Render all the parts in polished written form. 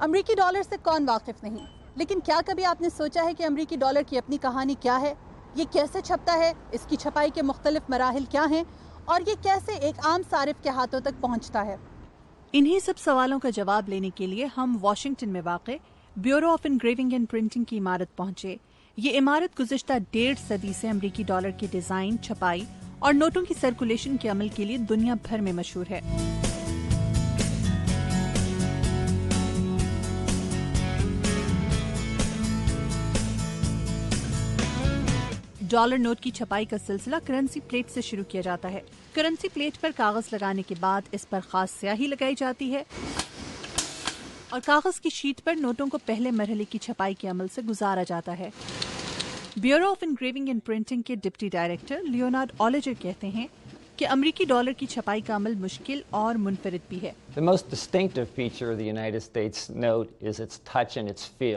امریکی ڈالر سے کون واقف نہیں، لیکن کیا کبھی آپ نے سوچا ہے کہ امریکی ڈالر کی اپنی کہانی کیا ہے؟ یہ کیسے چھپتا ہے؟ اس کی چھپائی کے مختلف مراحل کیا ہیں؟ اور یہ کیسے ایک عام صارف کے ہاتھوں تک پہنچتا ہے؟ انہی سب سوالوں کا جواب لینے کے لیے ہم واشنگٹن میں واقع bureau of engraving and printing کی عمارت پہنچے۔ یہ عمارت گزشتہ 1.5 صدی سے امریکی ڈالر کی ڈیزائن، چھپائی اور نوٹوں کی سرکولیشن کے عمل کے لیے دنیا بھر میں مشہور ہے۔ ڈالر نوٹ کی چھپائی کا سلسلہ کرنسی پلیٹ سے شروع کیا جاتا ہے۔ کرنسی پلیٹ پر کاغذ لگانے کے بعد اس پر خاص سیاہی لگائی جاتی ہے اور کاغذ کی شیٹ پر نوٹوں کو پہلے مرحلے کی چھپائی کے عمل سے گزارا جاتا ہے۔ Bureau of engraving and printing کے ڈپٹی ڈائریکٹر لیونارڈ آلیجر کہتے ہیں کہ امریکی ڈالر کی چھپائی کا عمل مشکل اور منفرد بھی ہے۔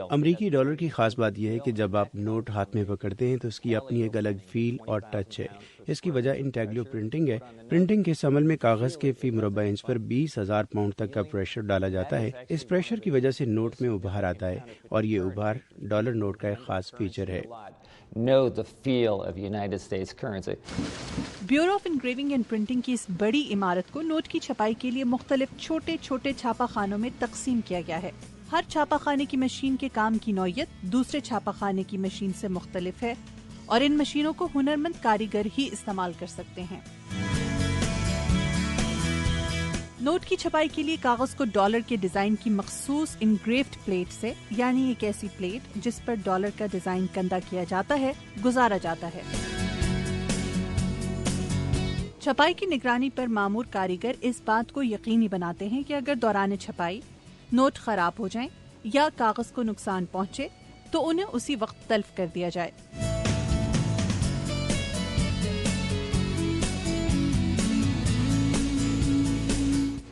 امریکی ڈالر کی خاص بات یہ ہے کہ جب آپ نوٹ ہاتھ میں پکڑتے ہیں تو اس کی اپنی ایک الگ فیل اور ٹچ ہے۔ اس کی وجہ انٹیگلو پرنٹنگ ہے۔ پرنٹنگ کے اس عمل میں کاغذ کے فی مربع انچ پر 20,000 پاؤنڈ تک کا پریشر ڈالا جاتا ہے۔ اس پریشر کی وجہ سے نوٹ میں ابھار آتا ہے اور یہ ابھار ڈالر نوٹ کا ایک خاص فیچر ہے۔ Bureau of engraving and printing کی اس بڑی عمارت کو نوٹ کی چھپائی کے لیے مختلف چھوٹے چھوٹے چھاپا خانوں میں تقسیم کیا گیا ہے۔ ہر چھاپا خانے کی مشین کے کام کی نوعیت دوسرے چھاپا خانے کی مشین سے مختلف ہے اور ان مشینوں کو ہنرمند کاریگر ہی استعمال کر سکتے ہیں۔ نوٹ کی چھپائی کے لیے کاغذ کو ڈالر کے ڈیزائن کی مخصوص انگریوڈ پلیٹ سے، یعنی ایک ایسی پلیٹ جس پر ڈالر کا ڈیزائن کندہ کیا جاتا ہے، گزارا جاتا ہے۔ چھپائی کی نگرانی پر مامور کاریگر اس بات کو یقینی بناتے ہیں کہ اگر دوران چھپائی نوٹ خراب ہو جائیں یا کاغذ کو نقصان پہنچے تو انہیں اسی وقت تلف کر دیا جائے۔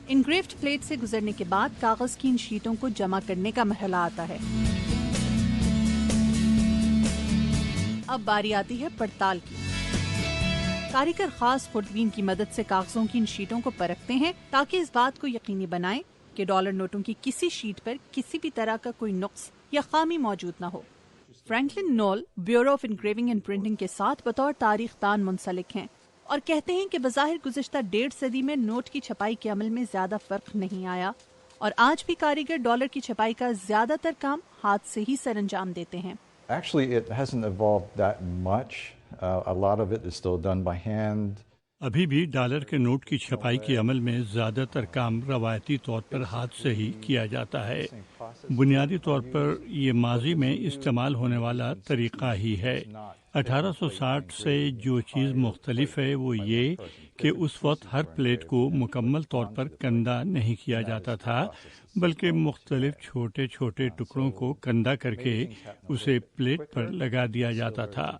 انگریوڈ پلیٹ سے گزرنے کے بعد کاغذ کی ان شیٹوں کو جمع کرنے کا مرحلہ آتا ہے۔ اب باری آتی ہے پڑتال کی۔ کاریگر خاص خوردبین کی مدد سے کاغذوں کی ان شیٹوں کو پرکھتے ہیں تاکہ اس بات کو یقینی بنائیں کہ ڈالر نوٹوں کی کسی شیٹ پر کسی بھی طرح کا کوئی نقص یا خامی موجود نہ ہو۔ فرینکلن نول bureau of engraving and printing کے ساتھ بطور تاریخ دان منسلک ہیں اور کہتے ہیں کہ بظاہر گزشتہ 1.5 صدی میں نوٹ کی چھپائی کے عمل میں زیادہ فرق نہیں آیا اور آج بھی کاریگر ڈالر کی چھپائی کا زیادہ تر کام ہاتھ سے ہی سر انجام دیتے ہیں۔ Actually, it hasn't evolved that much. A lot of it is still done by hand. ابھی بھی ڈالر کے نوٹ کی چھپائی کے عمل میں زیادہ تر کام روایتی طور پر ہاتھ سے ہی کیا جاتا ہے۔ بنیادی طور پر یہ ماضی میں استعمال ہونے والا طریقہ ہی ہے۔ 1860 سے جو چیز مختلف ہے وہ یہ کہ اس وقت ہر پلیٹ کو مکمل طور پر کندہ نہیں کیا جاتا تھا، بلکہ مختلف چھوٹے چھوٹے ٹکڑوں کو کندہ کر کے اسے پلیٹ پر لگا دیا جاتا تھا۔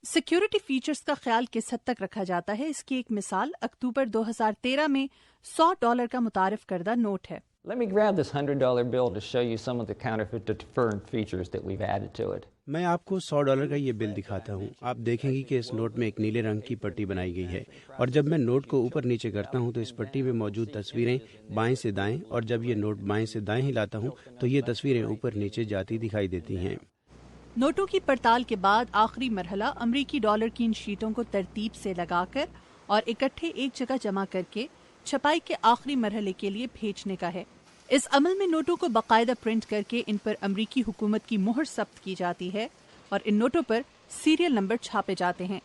سیکیورٹی فیچرز کا خیال کس حد تک رکھا جاتا ہے، اس کی ایک مثال اکتوبر 2013 میں $100 کا متعارف کردہ نوٹ ہے۔ Let me grab this $100 bill to show you some of the counterfeit deterrent features that we've added to it. میں آپ کو $100 کا یہ بل دکھاتا ہوں۔ آپ دیکھیں گی کہ اس نوٹ میں ایک نیلے رنگ کی پٹی بنائی گئی ہے اور جب میں نوٹ کو اوپر نیچے کرتا ہوں تو اس پٹی میں موجود تصویریں بائیں سے دائیں، اور جب یہ نوٹ بائیں سے دائیں ہلاتا ہوں تو یہ تصویریں اوپر نیچے جاتی دکھائی دیتی ہیں۔ نوٹوں کی پڑتال کے بعد آخری مرحلہ امریکی ڈالر کی ان شیٹوں کو ترتیب سے لگا کر اور اکٹھے ایک جگہ جمع کر کے چھپائی کے آخری مرحلے کے لیے بھیجنے کا ہے۔ اس عمل میں نوٹوں کو باقاعدہ پرنٹ کر کے ان پر امریکی حکومت کی مہر ثبت کی جاتی ہے اور ان نوٹوں پر سیریل نمبر چھاپے جاتے ہیں۔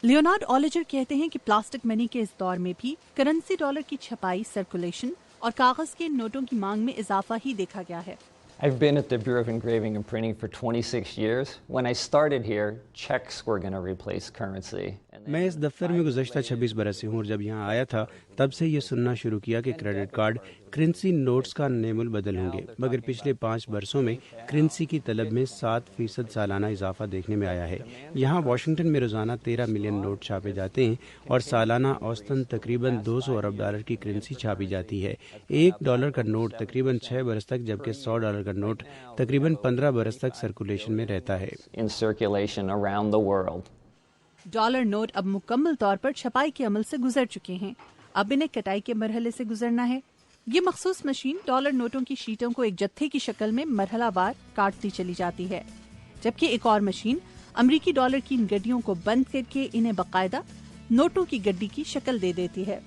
لیونارڈ آلیجر کہتے ہیں کہ پلاسٹک منی کے اس دور میں بھی کرنسی ڈالر کی چھپائی، سرکولیشن اور کاغذ کے نوٹوں کی مانگ میں اضافہ ہی دیکھا گیا ہے۔ I've been at the Bureau of Engraving and Printing for 26 years. When I started here, checks were going to replace currency. میں اس دفتر میں گزشتہ 26 برس سے ہوں اور جب یہاں آیا تھا تب سے یہ سننا شروع کیا کہ کریڈٹ کارڈ کرنسی نوٹس کا نیم البدل ہوں گے، مگر پچھلے 5 برسوں میں کرنسی کی طلب میں 7% سالانہ اضافہ دیکھنے میں آیا ہے۔ یہاں واشنگٹن میں روزانہ 13 ملین نوٹ چھاپے جاتے ہیں اور سالانہ اوسطاً تقریباً $200 ارب کی کرنسی چھاپی جاتی ہے۔ $1 کا نوٹ تقریباً 6 برس تک، جبکہ $100 کا نوٹ تقریباً 15 برس تک سرکولیشن میں رہتا ہے۔ In circulation around the world. Dollar note اب مکمل طور پر چھپائی کے عمل سے گزر چکے ہیں، اب انہیں کٹائی کے مرحلے سے گزرنا ہے۔ یہ مخصوص مشین ڈالر نوٹوں کی شیٹوں کو ایک جتھے کی شکل میں مرحلہ وار کاٹتی چلی جاتی ہے، جبکہ ایک اور مشین امریکی ڈالر کی ان گڈیوں کو بند کر کے انہیں باقاعدہ نوٹوں کی گڈی کی شکل دے دیتی ہے۔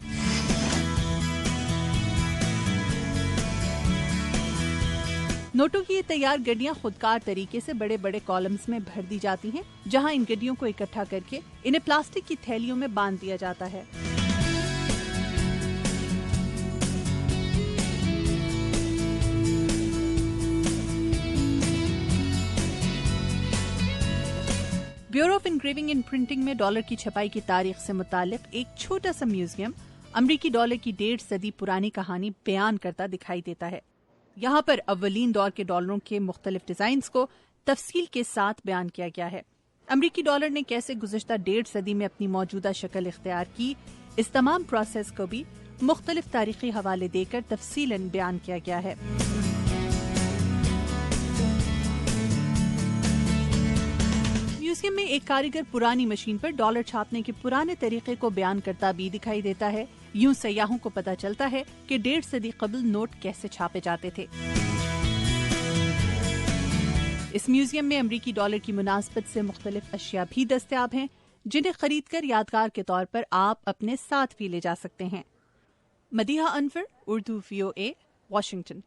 نوٹوں کی یہ تیار گڈیاں خودکار طریقے سے بڑے بڑے کالمز میں بھر دی جاتی ہیں، جہاں ان گڈیوں کو اکٹھا کر کے انہیں پلاسٹک کی تھیلیوں میں باندھ دیا جاتا ہے۔ Bureau of engraving and printing میں ڈالر کی چھپائی کی تاریخ سے متعلق ایک چھوٹا سا میوزیم امریکی ڈالر کی 1.5 صدی پرانی کہانی بیان کرتا دکھائی دیتا ہے۔ یہاں پر اولین دور کے ڈالروں کے مختلف ڈیزائنز کو تفصیل کے ساتھ بیان کیا گیا ہے۔ امریکی ڈالر نے کیسے گزشتہ 1.5 صدی میں اپنی موجودہ شکل اختیار کی، اس تمام پروسیس کو بھی مختلف تاریخی حوالے دے کر تفصیلاً بیان کیا گیا ہے۔ میوزیم میں ایک کاریگر پرانی مشین پر ڈالر چھاپنے کے پرانے طریقے کو بیان کرتا بھی دکھائی دیتا ہے۔ یوں سیاحوں کو پتہ چلتا ہے کہ 1.5 صدی قبل نوٹ کیسے چھاپے جاتے تھے۔ اس میوزیم میں امریکی ڈالر کی مناسبت سے مختلف اشیاء بھی دستیاب ہیں، جنہیں خرید کر یادگار کے طور پر آپ اپنے ساتھ بھی لے جا سکتے ہیں۔ مدیحہ انور، اردو VOA، واشنگٹن۔